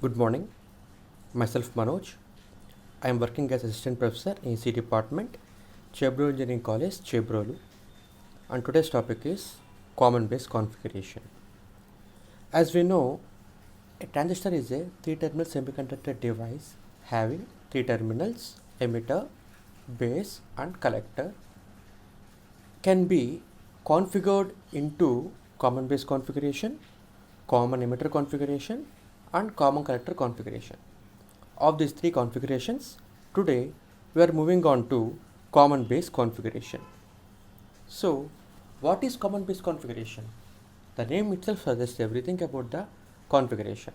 Good morning. Myself Manoj. I am working as assistant professor in EC department, Chebro Engineering College, Chebrolu. And today's topic is common base configuration. As we know, a transistor is a three-terminal semiconductor device having three terminals: emitter, base, and collector. Can be configured into common base configuration, common emitter configuration, and common collector configuration. Of these three configurations, today we are moving on to common base configuration. So, what is common base configuration? The name itself suggests everything about the configuration.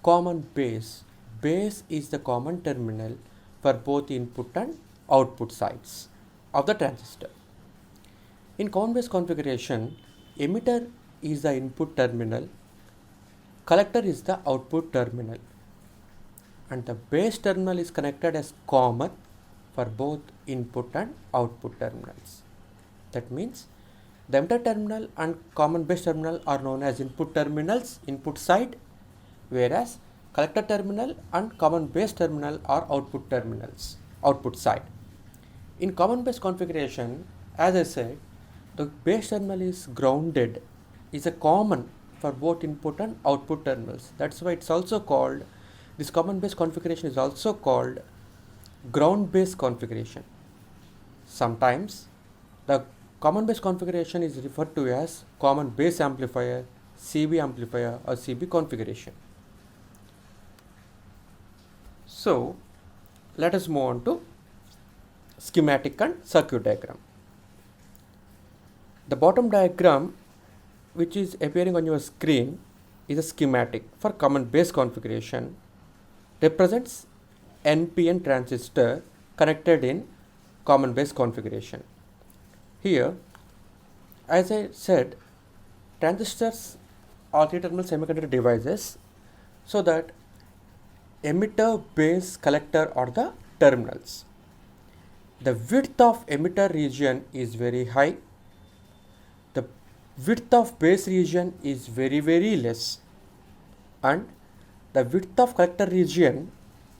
Common base is the common terminal for both input and output sides of the transistor. In common base configuration, emitter is the input terminal, collector is the output terminal, and the base terminal is connected as common for both input and output terminals. That means the emitter terminal and common base terminal are known as input terminals, input side, whereas collector terminal and common base terminal are output terminals, output side. In common base configuration, as I said, the base terminal is grounded, is a common for both input and output terminals. That's why it's also called, this common base configuration is also called ground base configuration. Sometimes the common base configuration is referred to as common base amplifier, CB amplifier, or CB configuration. So let us move on to schematic and circuit diagram. The bottom diagram which is appearing on your screen is a schematic for common base configuration, represents NPN transistor connected in common base configuration. Here, as I said, transistors are three-terminal semiconductor devices, so that emitter, base, collector are the terminals. The width of emitter region is very high. The width of base region is very less, and the width of collector region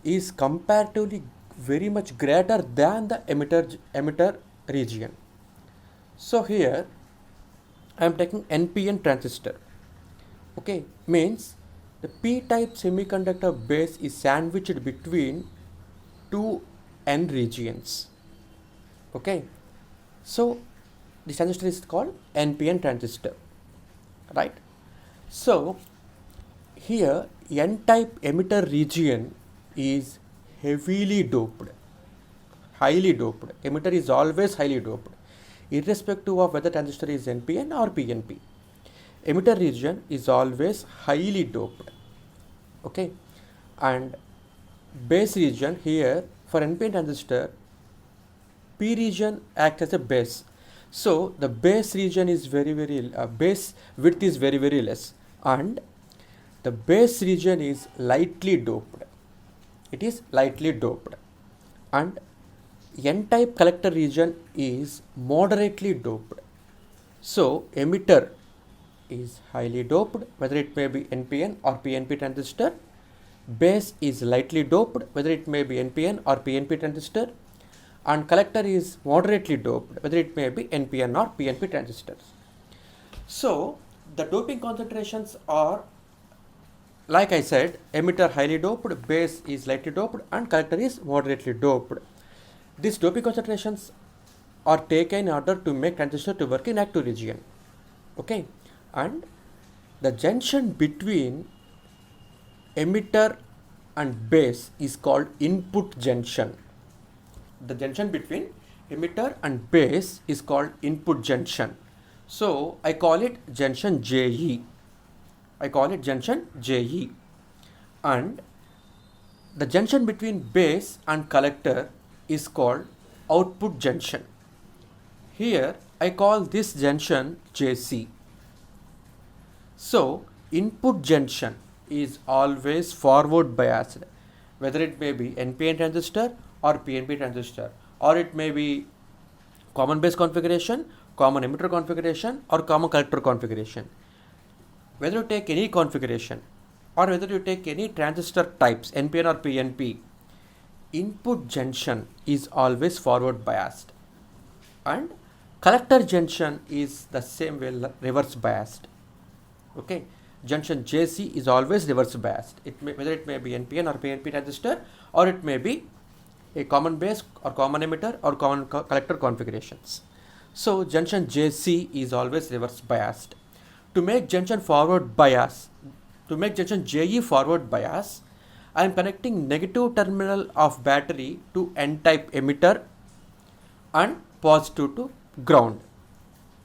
is comparatively very much greater than the emitter region. So here I am taking NPN transistor. Okay, means the p-type semiconductor base is sandwiched between two N regions. Okay, so this transistor is called NPN transistor, right? So here N-type emitter region is heavily doped, highly doped. Emitter is always highly doped, irrespective of whether transistor is NPN or PNP. Emitter region is always highly doped. Okay, and base region, here for NPN transistor, P region acts as a base. So the base region is base width is very less, and the base region is lightly doped. It is lightly doped, and N-type collector region is moderately doped. So emitter is highly doped, whether it may be NPN or PNP transistor. Base is lightly doped, whether it may be NPN or PNP transistor, and collector is moderately doped, whether it may be NPN or PNP transistors. So the doping concentrations are, like I said, emitter highly doped, base is lightly doped, and collector is moderately doped. These doping concentrations are taken in order to make transistor to work in active region. Okay, and the junction between emitter and base is called input junction. The junction between emitter and base is called input junction. So I call it junction JE. And the junction between base and collector is called output junction. Here I call this junction JC. So input junction is always forward biased, whether it may be NPN transistor or PNP transistor, or it may be common base configuration, common emitter configuration, or common collector configuration. Whether you take any configuration, or whether you take any transistor types, NPN or PNP, input junction is always forward biased, and collector junction is the same way reverse biased. Okay, junction JC is always reverse biased. Whether it may be NPN or PNP transistor, or it may be a common base or common emitter or common collector configurations. So junction JC is always reverse biased. To make junction forward bias, to make junction JE forward bias, I am connecting negative terminal of battery to N-type emitter and positive to ground,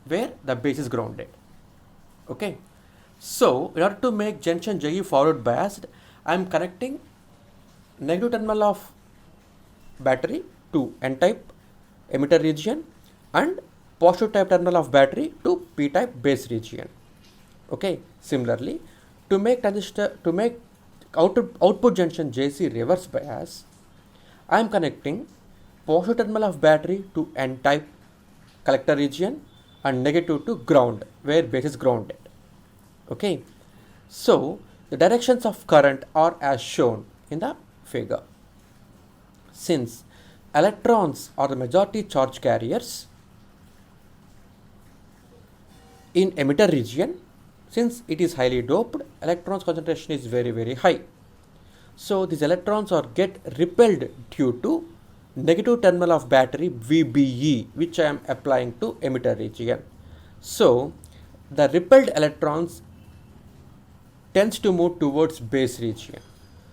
where the base is grounded. Okay. So in order to make junction JE forward biased, I am connecting negative terminal of battery to N-type emitter region and positive type terminal of battery to P-type base region. Okay. Similarly, to make output junction JC reverse bias, I am connecting positive terminal of battery to N-type collector region and negative to ground, where base is grounded. Okay. So the directions of current are as shown in the figure. Since electrons are the majority charge carriers in emitter region, since it is highly doped, electrons concentration is very high. So these electrons are get repelled due to negative terminal of battery VBE, which I am applying to emitter region. So the repelled electrons tends to move towards base region.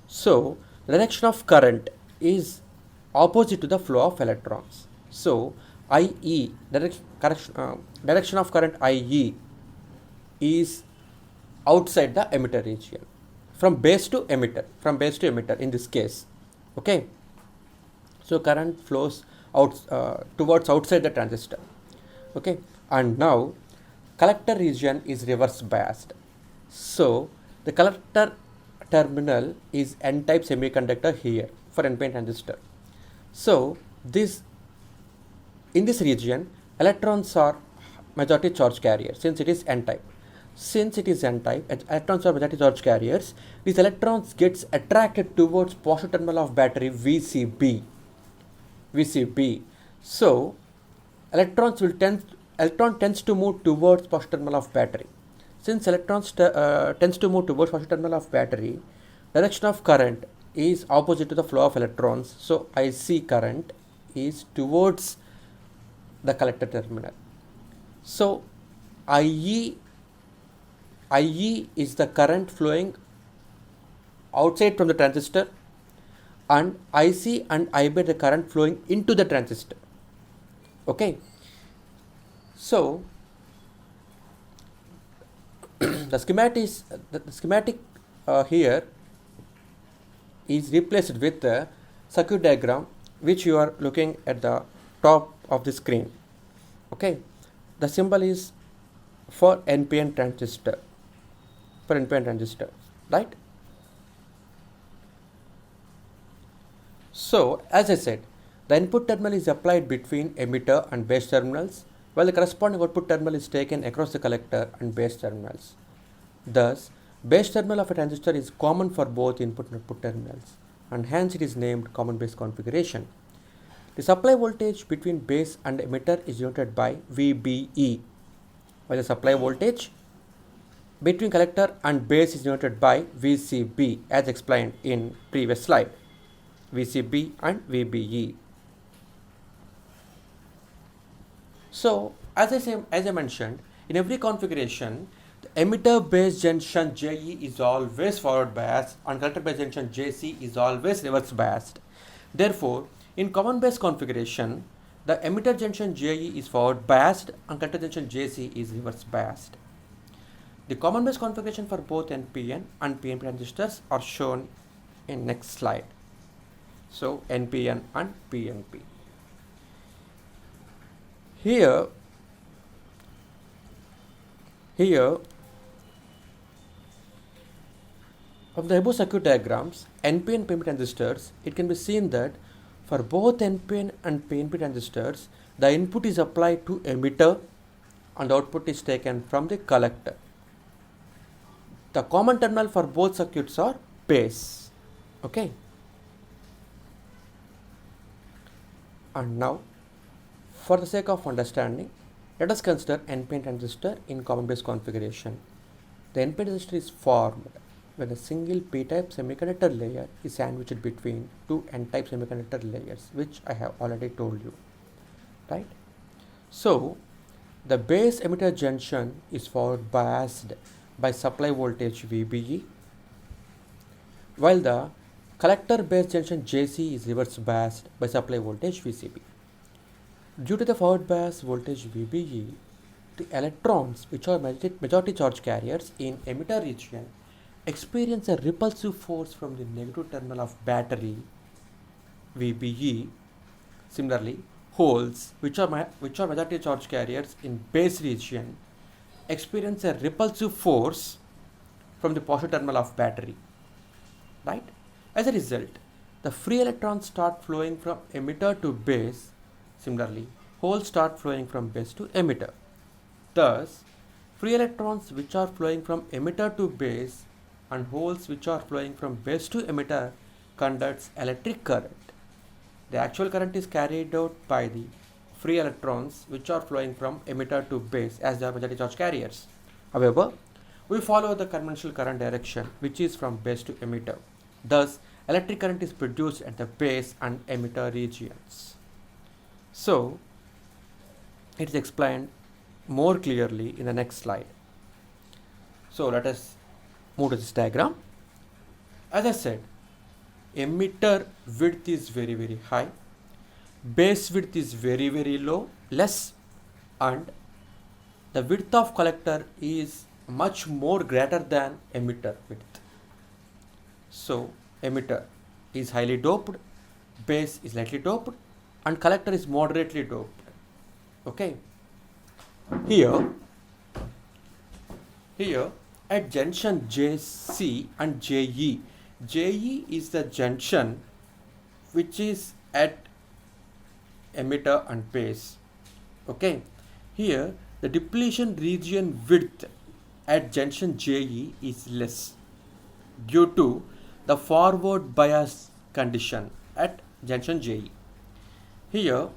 So the direction of current is opposite to the flow of electrons. So IE, direction of current IE is outside the emitter region, from base to emitter in this case. Okay. So current flows out towards outside the transistor. Okay. And now collector region is reverse biased. So the collector terminal is N-type semiconductor here for NPN transistor. So in this region, electrons are majority charge carriers since it is N-type. Since it is N-type, electrons are majority charge carriers. These electrons gets attracted towards positive terminal of battery VCB. So electron tends to move towards positive terminal of battery. Since electrons tends to move towards positive terminal of battery, direction of current is opposite to the flow of electrons. So IC current is towards the collector terminal. So IE is the current flowing outside from the transistor, and IC and IB the current flowing into the transistor. Okay. So the schematic here is replaced with the circuit diagram which you are looking at the top of the screen. Okay. The symbol is for NPN transistor. Right? So as I said, the input terminal is applied between emitter and base terminals, while the corresponding output terminal is taken across the collector and base terminals. Thus, base terminal of a transistor is common for both input and output terminals, and hence it is named common base configuration. The supply voltage between base and emitter is denoted by VBE, while the supply voltage between collector and base is denoted by VCB, as explained in previous slide. VCB and VBE. So as I mentioned, in every configuration, the emitter base junction JE is always forward biased and collector base junction JC is always reverse biased. Therefore, in common base configuration, the emitter junction JE is forward biased and collector junction JC is reverse biased. The common base configuration for both NPN and PNP transistors are shown in next slide. So NPN and PNP. Here of the above circuit diagrams, NPN and PNP transistors, it can be seen that for both NPN and PNP transistors, the input is applied to emitter and the output is taken from the collector. the common terminal for both circuits are base. Okay. And now, for the sake of understanding, let us consider NPN transistor in common base configuration. The NPN transistor is formed when a single p-type semiconductor layer is sandwiched between two n-type semiconductor layers, which I have already told you, right? So, the base emitter junction is forward biased by supply voltage VBE, while the collector base junction JC is reverse biased by supply voltage VCB. Due to the forward bias voltage VBE, the electrons, which are majority charge carriers in emitter region, experience a repulsive force from the negative terminal of battery VBE. Similarly, holes, which are majority charge carriers in base region, experience a repulsive force from the positive terminal of battery, right? As a result, the free electrons start flowing from emitter to base. Similarly, holes start flowing from base to emitter. Thus, free electrons which are flowing from emitter to base and holes which are flowing from base to emitter conducts electric current. The actual current is carried out by the free electrons which are flowing from emitter to base, as they are majority charge carriers. However, we follow the conventional current direction, which is from base to emitter. Thus, electric current is produced at the base and emitter regions. So, it is explained more clearly in the next slide. So, let us move to this diagram. As I said, emitter width is very, very high, base width is very, very less, and the width of collector is much more greater than emitter width. So, emitter is highly doped, base is lightly doped, and collector is moderately doped. Okay. Here at junction JC and JE, JE is the junction which is at emitter and base. Okay. Here the depletion region width at junction JE is less due to the forward bias condition at junction JE. Here,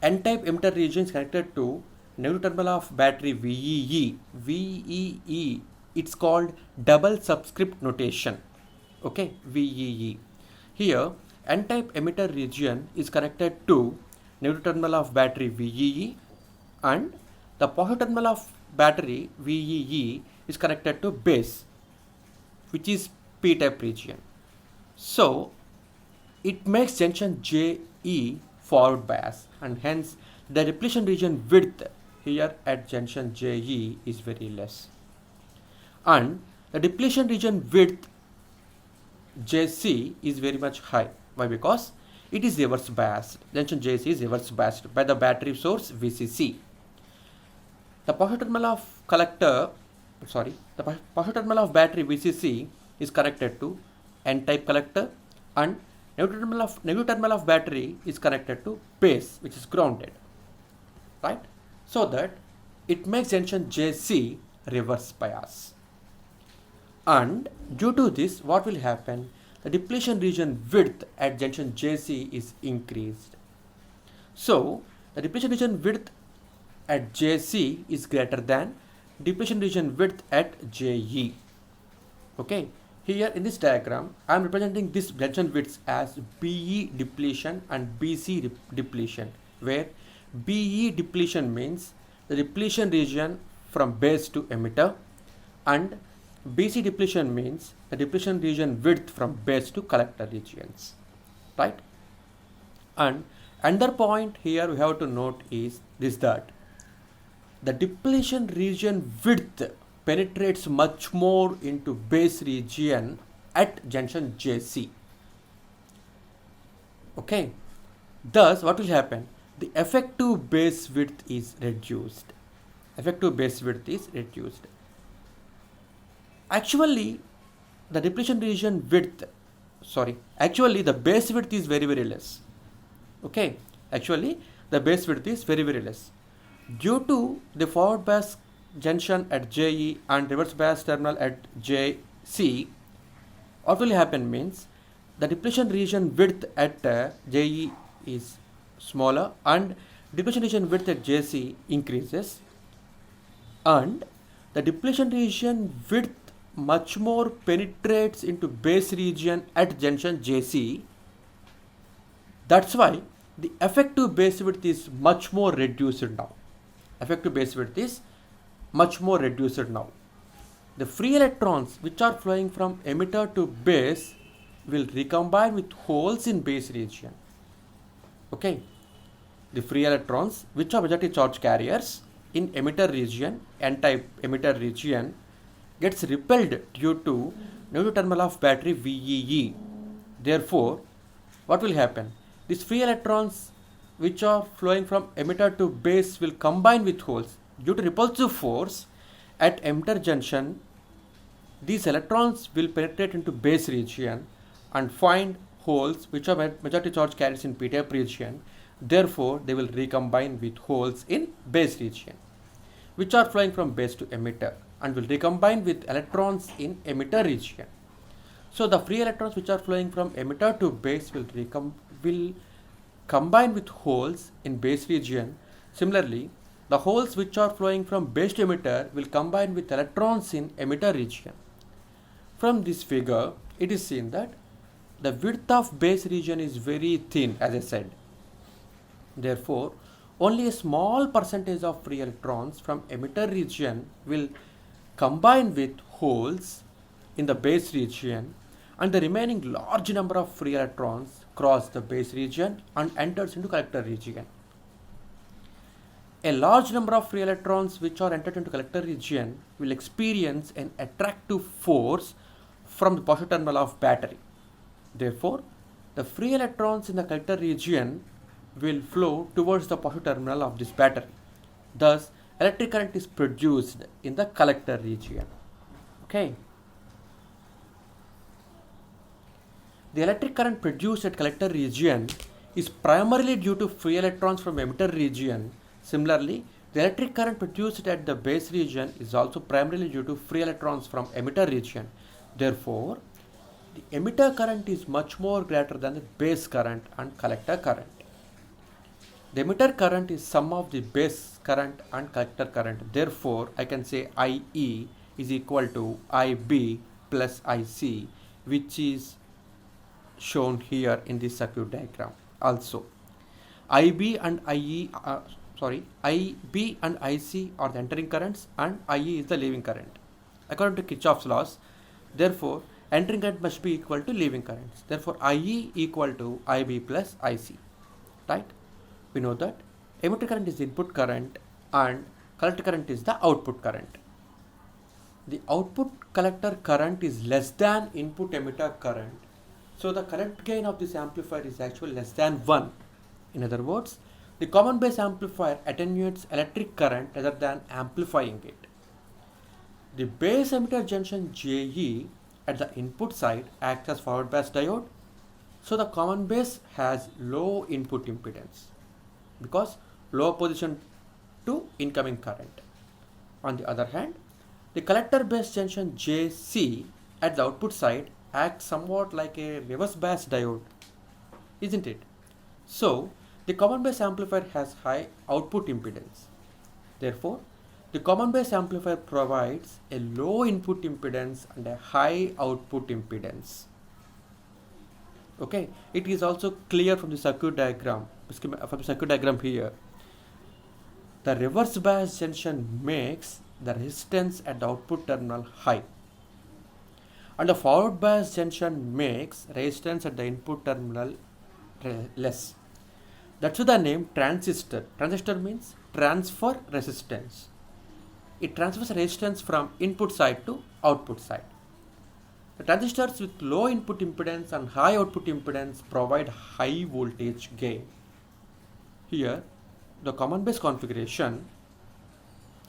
n-type emitter region is connected to negative terminal of battery VEE. VEE, it's called double subscript notation. Okay, VEE. Here, n-type emitter region is connected to negative terminal of battery VEE, and the positive terminal of battery VEE is connected to base, which is p-type region. So, it makes junction JE forward bias, and hence the depletion region width here at junction JE is very less, and the depletion region width JC is very much high. Why? Because it is reverse biased. Junction JC is reverse biased by the battery source VCC. The positive terminal of the positive terminal of battery VCC is connected to n-type collector, and negative terminal of battery is connected to base, which is grounded, right? So that it makes junction JC reverse bias. And due to this, what will happen? The depletion region width at junction JC is increased. So the depletion region width at JC is greater than depletion region width at JE. Okay. Here in this diagram, I am representing this junction widths as BE depletion and BC depletion, where BE depletion means the depletion region from base to emitter, and BC depletion means the depletion region width from base to collector regions, right? And another point here we have to note is this, that the depletion region width penetrates much more into base region at junction JC. Okay. Thus, what will happen? The effective base width is reduced. Effective base width is reduced. Actually, the depletion region width, actually the base width is very, very less. Okay. Actually, the base width is very, very less. Due to the forward bias junction at JE and reverse bias terminal at JC, what will happen means the depletion region width at JE is smaller and depletion region width at JC increases, and the depletion region width much more penetrates into base region at junction JC. That's why the effective base width is much more reduced now. Effective base width is much more reduced now. The free electrons which are flowing from emitter to base will recombine with holes in base region. Okay. The free electrons which are positive charge carriers in emitter region, n-type emitter region, gets repelled due to negative terminal of battery VEE. Therefore, what will happen? These free electrons which are flowing from emitter to base will combine with holes. Due to repulsive force at emitter junction, these electrons will penetrate into base region and find holes which are majority charge carriers in p-type region. Therefore, they will recombine with holes in base region which are flowing from base to emitter and will recombine with electrons in emitter region. So, the free electrons which are flowing from emitter to base will combine with holes in base region. Similarly, the holes which are flowing from base to emitter will combine with electrons in emitter region. From this figure, it is seen that the width of base region is very thin, as I said. Therefore, only a small percentage of free electrons from emitter region will combine with holes in the base region, and the remaining large number of free electrons cross the base region and enters into collector region. A large number of free electrons which are entered into collector region will experience an attractive force from the positive terminal of battery. Therefore, the free electrons in the collector region will flow towards the positive terminal of this battery. Thus, electric current is produced in the collector region. Okay. The electric current produced at collector region is primarily due to free electrons from emitter region. Similarly, the electric current produced at the base region is also primarily due to free electrons from emitter region. Therefore, the emitter current is much more greater than the base current and collector current. The emitter current is sum of the base current and collector current. Therefore, I can say IE is equal to IB plus IC, which is shown here in this circuit diagram. Also, IB and IB and IC are the entering currents and IE is the leaving current. According to Kirchhoff's laws, therefore, entering current must be equal to leaving currents. Therefore, IE equal to IB plus IC. Right? We know that emitter current is the input current and collector current is the output current. The output collector current is less than input emitter current. So, the current gain of this amplifier is actually less than 1. In other words, the common base amplifier attenuates electric current rather than amplifying it. The base emitter junction JE at the input side acts as forward bias diode. So, the common base has low input impedance because low opposition to incoming current. On the other hand, the collector base junction JC at the output side acts somewhat like a reverse bias diode, isn't it? So, the common base amplifier has high output impedance. Therefore, the common base amplifier provides a low input impedance and a high output impedance. Okay, it is also clear from the circuit diagram. Here, the reverse bias junction makes the resistance at the output terminal high, and the forward bias junction makes resistance at the input terminal less. That's why the name transistor. Transistor means transfer resistance. It transfers resistance from input side to output side. The transistors with low input impedance and high output impedance provide high voltage gain. Here, the common base configuration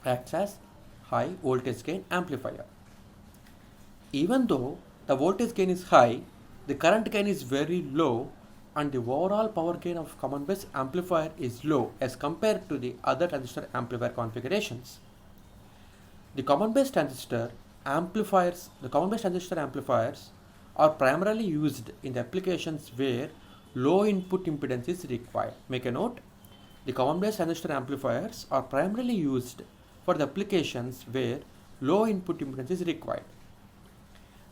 acts as high voltage gain amplifier. Even though the voltage gain is high, the current gain is very low and the overall power gain of common base amplifier is low as compared to the other transistor amplifier configurations. The common base transistor amplifiers are primarily used in the applications where low input impedance is required. Make a note. The common base transistor amplifiers are primarily used for the applications where low input impedance is required.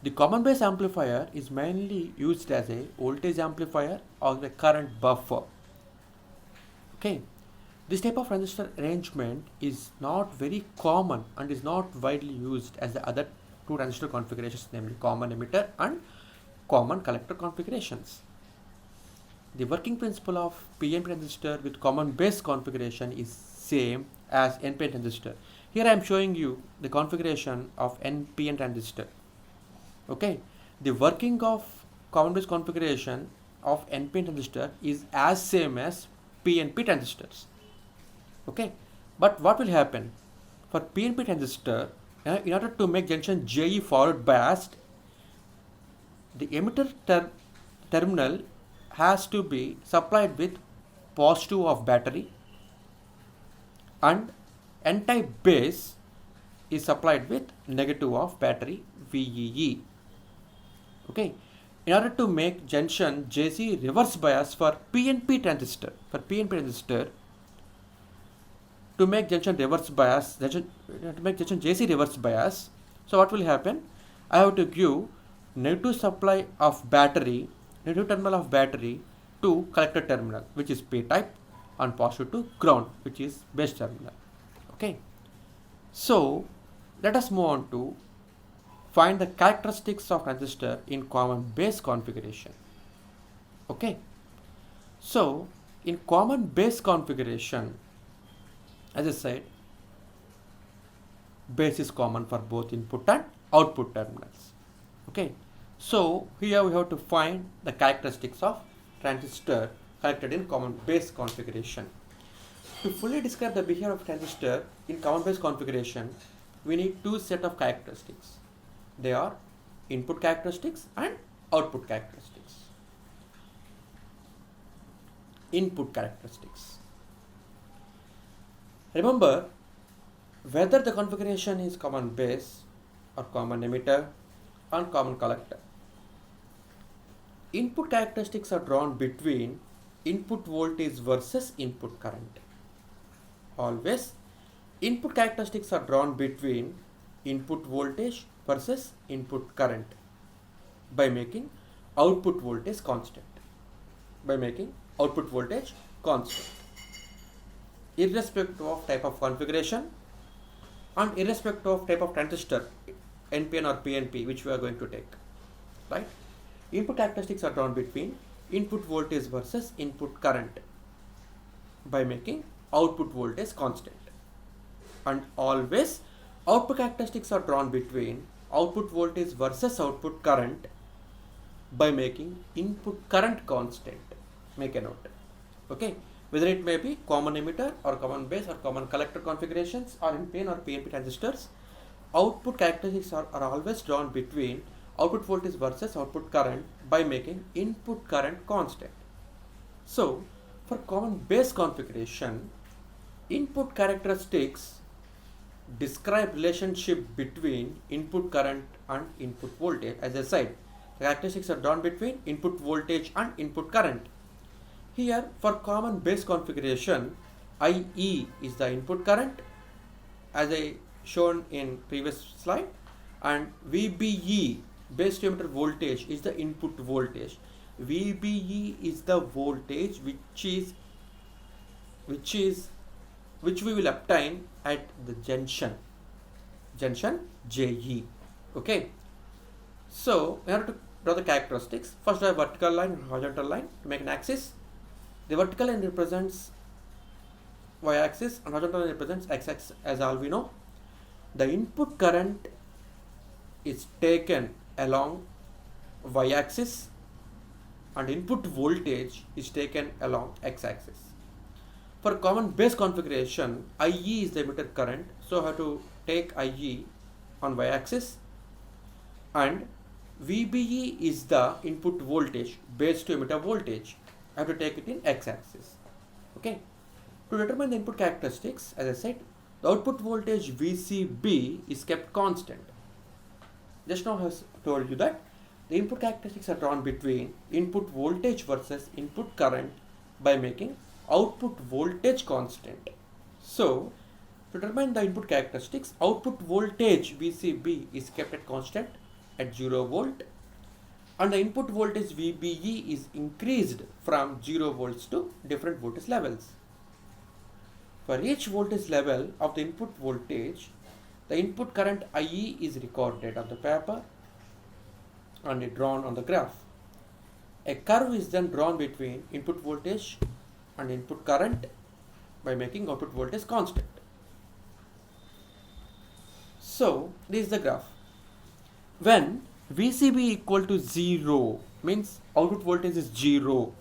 The common base amplifier is mainly used as a voltage amplifier or the current buffer. Okay. This type of transistor arrangement is not very common and is not widely used as the other two transistor configurations, namely common emitter and common collector configurations. The working principle of PNP transistor with common base configuration is same as NPN transistor. Here I am showing you the configuration of NPN transistor. Okay, the working of common base configuration of NPN transistor is as same as PNP transistors. Okay, but what will happen for PNP transistor? In order to make junction JE forward biased, the emitter terminal has to be supplied with positive of battery and N-type base is supplied with negative of battery VEE. Okay, in order to make junction JC reverse bias for PNP transistor, to make junction reverse bias, to make junction JC reverse bias, so what will happen? I have to give negative supply of battery, negative terminal of battery to collector terminal, which is P type, and positive to ground, which is base terminal. Okay, so let us move on to find the characteristics of transistor in common base configuration. Okay, so in common base configuration, as I said, base is common for both input and output terminals. Okay, so here we have to find the characteristics of transistor collected in common base configuration. To fully describe the behavior of transistor in common base configuration, we need two set of characteristics. They are input characteristics and output characteristics. Input characteristics. Remember, whether the configuration is common base or common emitter and common collector, input characteristics are drawn between input voltage versus input current. Always, input characteristics are drawn between input voltage versus input current by making output voltage constant. Irrespective of type of configuration and irrespective of type of transistor, NPN or PNP, which we are going to take, right? Input characteristics are drawn between input voltage versus input current by making output voltage constant. And always output characteristics are drawn between output voltage versus output current by making input current constant. Make a note. Okay, whether it may be common emitter or common base or common collector configurations or NPN or PNP transistors, output characteristics are always drawn between output voltage versus output current by making input current constant. So for common base configuration, input characteristics describe relationship between input current and input voltage. As I said, the characteristics are drawn between input voltage and input current. Here for common base configuration, IE is the input current as I shown in previous slide, and VBE, base to emitter voltage, is the input voltage. VBE is the voltage which we will obtain at the junction JE. Okay, so in order to draw the characteristics, first draw a vertical line and horizontal line to make an axis. The vertical line represents y-axis and horizontal line represents x-axis, as all we know. The input current is taken along y-axis and input voltage is taken along x-axis. For common base configuration, IE is the emitter current, so I have to take IE on y-axis, and VBE is the input voltage, base to emitter voltage. I have to take it in x-axis. Okay. To determine the input characteristics, as I said, the output voltage VCB is kept constant. Just now I have told you that the input characteristics are drawn between input voltage versus input current by making output voltage constant. So, to determine the input characteristics, output voltage VCB is kept at constant at 0 volt, and the input voltage VBE is increased from 0 volts to different voltage levels. For each voltage level of the input voltage, the input current IE is recorded on the paper and drawn on the graph. A curve is then drawn between input voltage and input current by making output voltage constant. So, this is the graph. When VCB equal to 0 means output voltage is 0.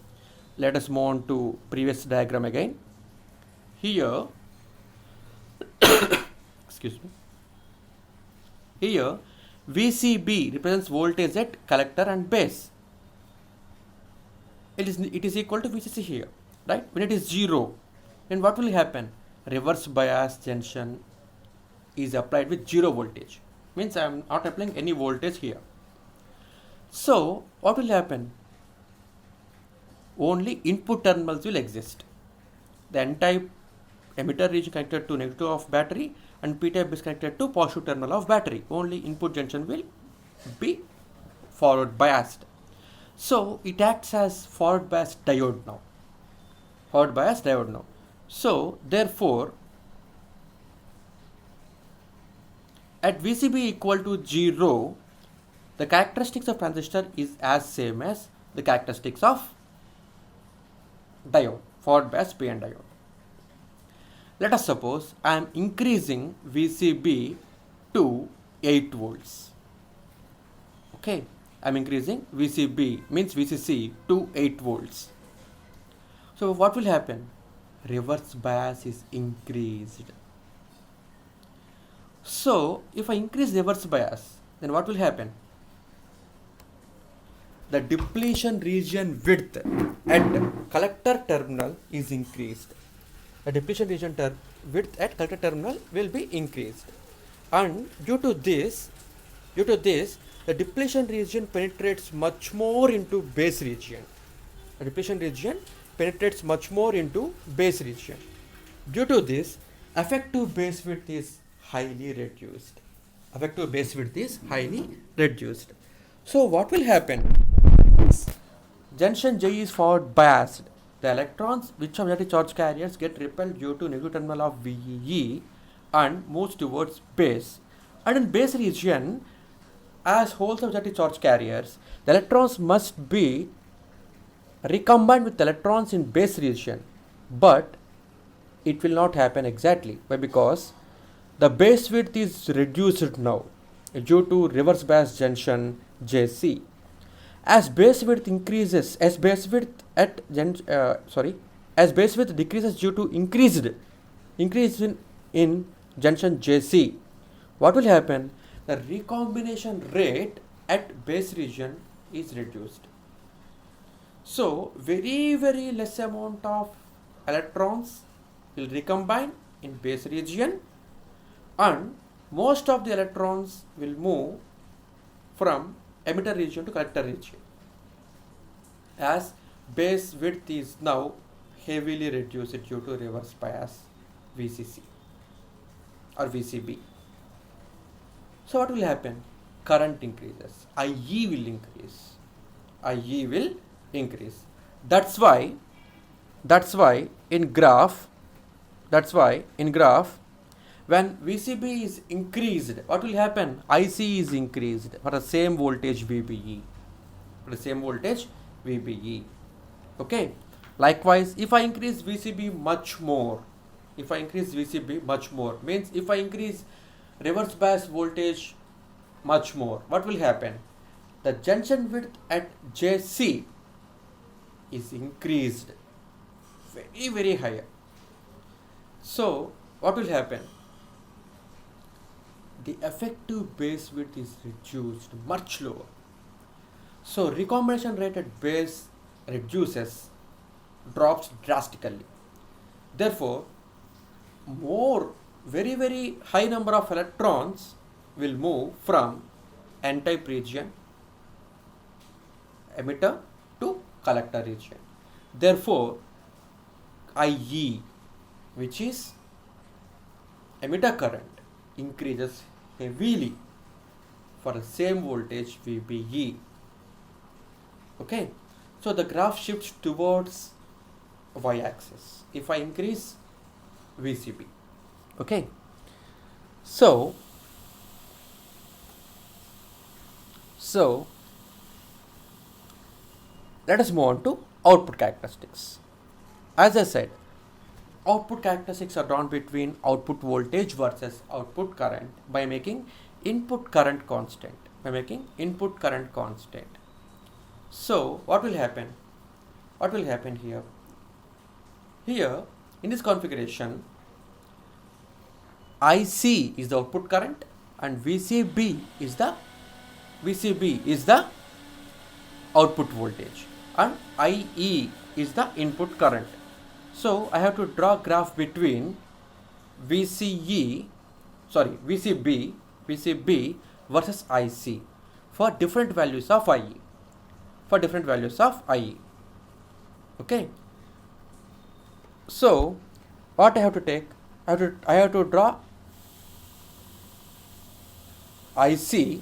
Let us move on to previous diagram again. Here, excuse me. Here, VCB represents voltage at collector and base. It is equal to VCC here, right? When it is 0, then what will happen? Reverse bias junction is applied with 0 voltage. Means I am not applying any voltage here. So, what will happen? Only input terminals will exist. The N-type emitter region connected to negative of battery and P-type is connected to positive terminal of battery. Only input junction will be forward biased. So, it acts as forward biased diode now. Forward biased diode now. So, therefore, at VCB equal to 0, the characteristics of transistor is as same as the characteristics of diode, forward biased PN diode. Let us suppose I am increasing VCB to 8 volts. Okay, I am increasing VCB means VCC to 8 volts. So what will happen? Reverse bias is increased. So if I increase reverse bias, then what will happen? The depletion region width at collector terminal is increased. The depletion region width at collector terminal will be increased, and due to this the depletion region penetrates much more into base region. The depletion region penetrates much more into base region. Due to this, effective base width is highly reduced. Effective base width is highly reduced. So what will happen? Junction J is forward biased. The electrons which are negative charge carriers get repelled due to negative terminal of VEE and moves towards base. And in base region, as holes of negative charge carriers, the electrons must be recombined with electrons in base region. But it will not happen exactly. Why? Because the base width is reduced now due to reverse bias junction JC. As base width increases, as base width decreases due to increase in junction JC, what will happen? The recombination rate at base region is reduced. So very less amount of electrons will recombine in base region, and most of the electrons will move from emitter region to collector region, as base width is now heavily reduced due to reverse bias VCC or VCB. So what will happen? Current increases, IE will increase. IE will increase. That's why in graph when VCB is increased, what will happen? IC is increased for the same voltage VBE. Okay. Likewise, if I increase VCB much more, means if I increase reverse bias voltage much more, what will happen? The junction width at JC is increased very higher. So what will happen? The effective base width is reduced much lower. So recombination rate at base drops drastically. Therefore, more very high number of electrons will move from n-type region, emitter, to collector region. Therefore, IE, which is emitter current, increases heavily for the same voltage VBE. Okay, so the graph shifts towards y-axis if I increase VCB. Okay, so let us move on to output characteristics. As I said, output characteristics are drawn between output voltage versus output current by making input current constant. So what will happen? Here? Here in this configuration, IC is the output current and VCB is the output voltage, and IE is the input current. So I have to draw a graph between VCB versus IC for different values of IE. Okay. So what I have to take? I have to draw IC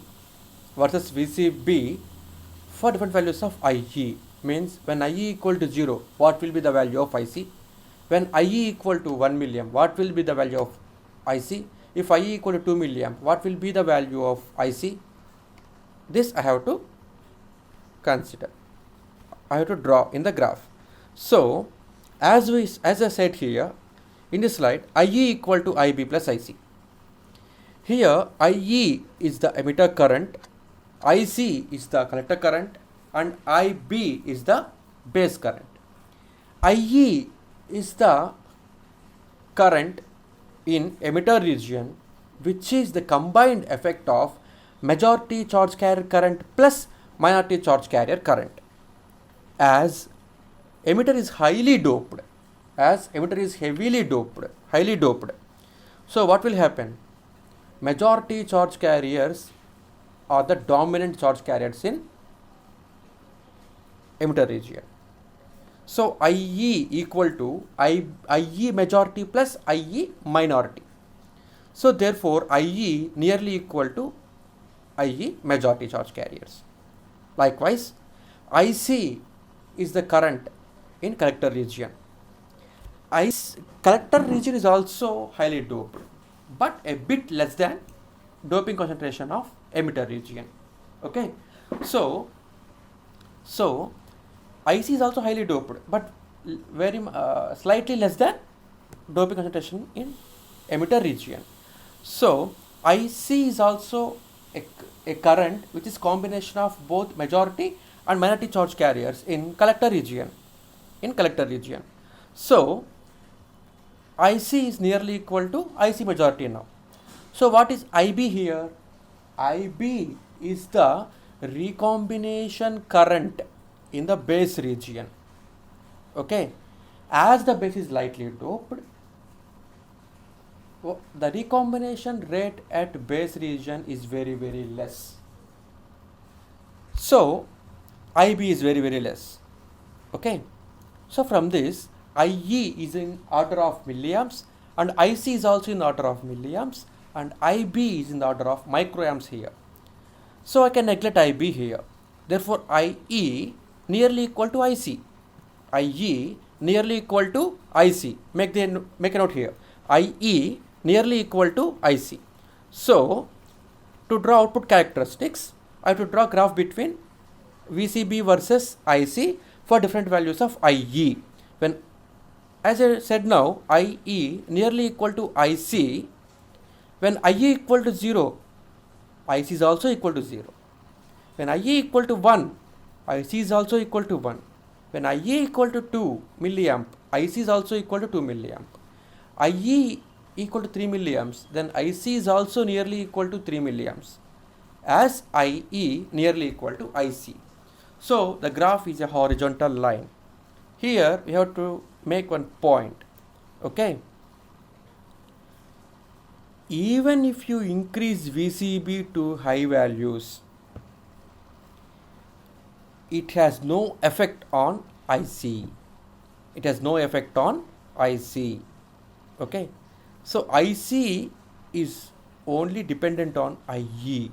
versus VCB for different values of IE. Means when IE equal to 0, what will be the value of IC? When IE equal to 1 milliamp, what will be the value of IC? If IE equal to 2 milliamp, what will be the value of IC? This I have to consider. I have to draw in the graph. So as I said here in this slide, IE equal to IB plus IC. Here IE is the emitter current, IC is the collector current, and IB is the base current. IE is the current in emitter region, which is the combined effect of majority charge carrier current plus minority charge carrier current. As emitter is highly doped, highly doped, so what will happen? Majority charge carriers are the dominant charge carriers in emitter region. So IE equal to IE majority plus IE minority. So therefore IE nearly equal to IE majority charge carriers. Likewise, IC is the current in collector region. Collector region is also highly doped, but a bit less than doping concentration of emitter region. Okay, so IC is also highly doped, but very slightly less than doping concentration in emitter region. So IC is also a current which is combination of both majority and minority charge carriers in collector region. So IC is nearly equal to IC majority now. So what is IB here? IB is the recombination current in the base region. Okay, as the base is lightly doped, the recombination rate at base region is very less. So IB is very less. Okay, so from this, IE is in order of milliamps and IC is also in order of milliamps and IB is in the order of microamps here. So I can neglect IB here. Therefore IE nearly equal to IC. IE nearly equal to IC. Make a note here. IE nearly equal to IC. So to draw output characteristics, I have to draw graph between VCB versus IC for different values of IE. When, as I said now, IE nearly equal to IC, when IE equal to 0, IC is also equal to 0. When IE equal to 1, IC is also equal to 1. When IE equal to 2 milliamp, IC is also equal to 2 milliamp. IE equal to 3 milliamps, then IC is also nearly equal to 3 milliamps, as IE nearly equal to IC. So the graph is a horizontal line. Here we have to make one point. Okay. even if you increase VCB to high values, it has no effect on IC. It has no effect on IC. Okay, so IC is only dependent on IE.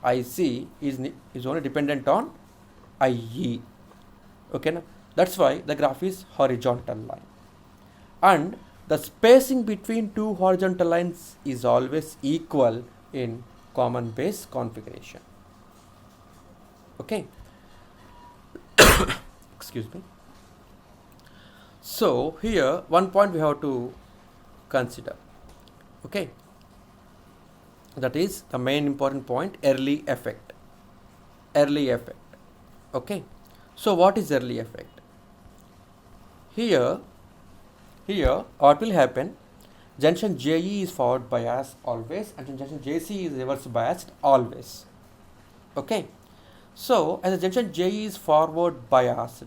IC is only dependent on IE. Okay, now that's why the graph is horizontal line, and the spacing between two horizontal lines is always equal in common base configuration. Okay. Excuse me. So here one point we have to consider. Okay, that is the main important point, early effect. Okay, so what is early effect? Here what will happen, junction JE is forward biased always and junction JC is reverse biased always. Okay, so as a junction JE is forward biased,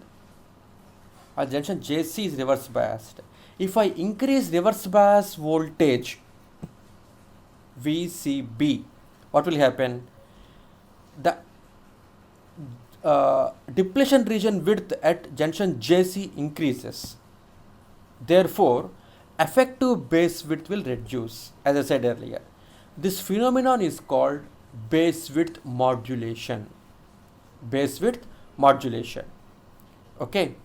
a junction JC is reverse biased. If I increase reverse bias voltage VCB, what will happen? The depletion region width at junction JC increases. Therefore, effective base width will reduce, as I said earlier. This phenomenon is called base width modulation. Base width modulation. Okay.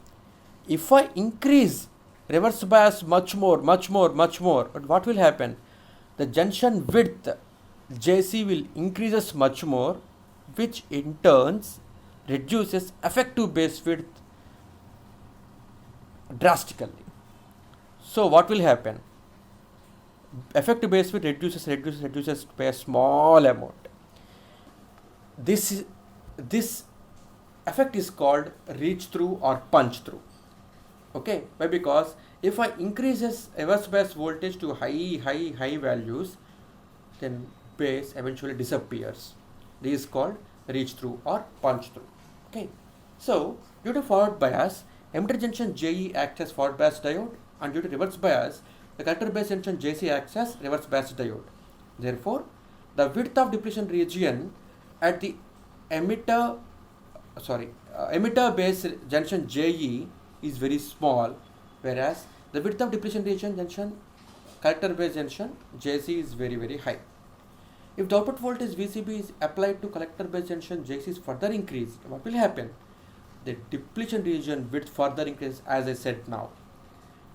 If I increase reverse bias much more, what will happen? The junction width JC will increases much more, which in turn reduces effective base width drastically. So what will happen? Effective base width reduces by a small amount. This effect is called reach through or punch through. Okay, why? Because if I increases reverse bias voltage to high values, then base eventually disappears. This is called reach through or punch through. Okay, so due to forward bias, emitter junction JE acts as forward bias diode, and due to reverse bias, the collector base junction JC acts as reverse bias diode. Therefore, the width of depletion region at the emitter base junction JE is very small, whereas the width of depletion region junction collector base junction JC is very high. If the output voltage VCB is applied to collector base junction JC is further increased, what will happen? The depletion region width further increases, as I said now.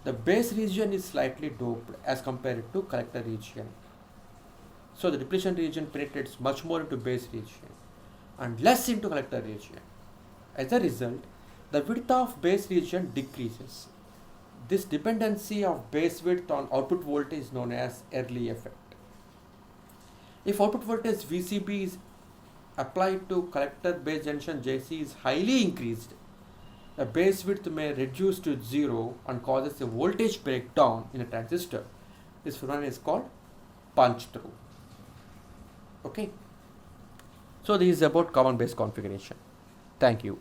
The base region is slightly doped as compared to collector region. So the depletion region penetrates much more into base region and less into collector region. As a result, the width of base region decreases. This dependency of base width on output voltage is known as early effect. If output voltage VCB is applied to collector base junction JC is highly increased, the base width may reduce to 0 and causes a voltage breakdown in a transistor. This phenomenon is called punch through. Okay. So this is about common base configuration. Thank you.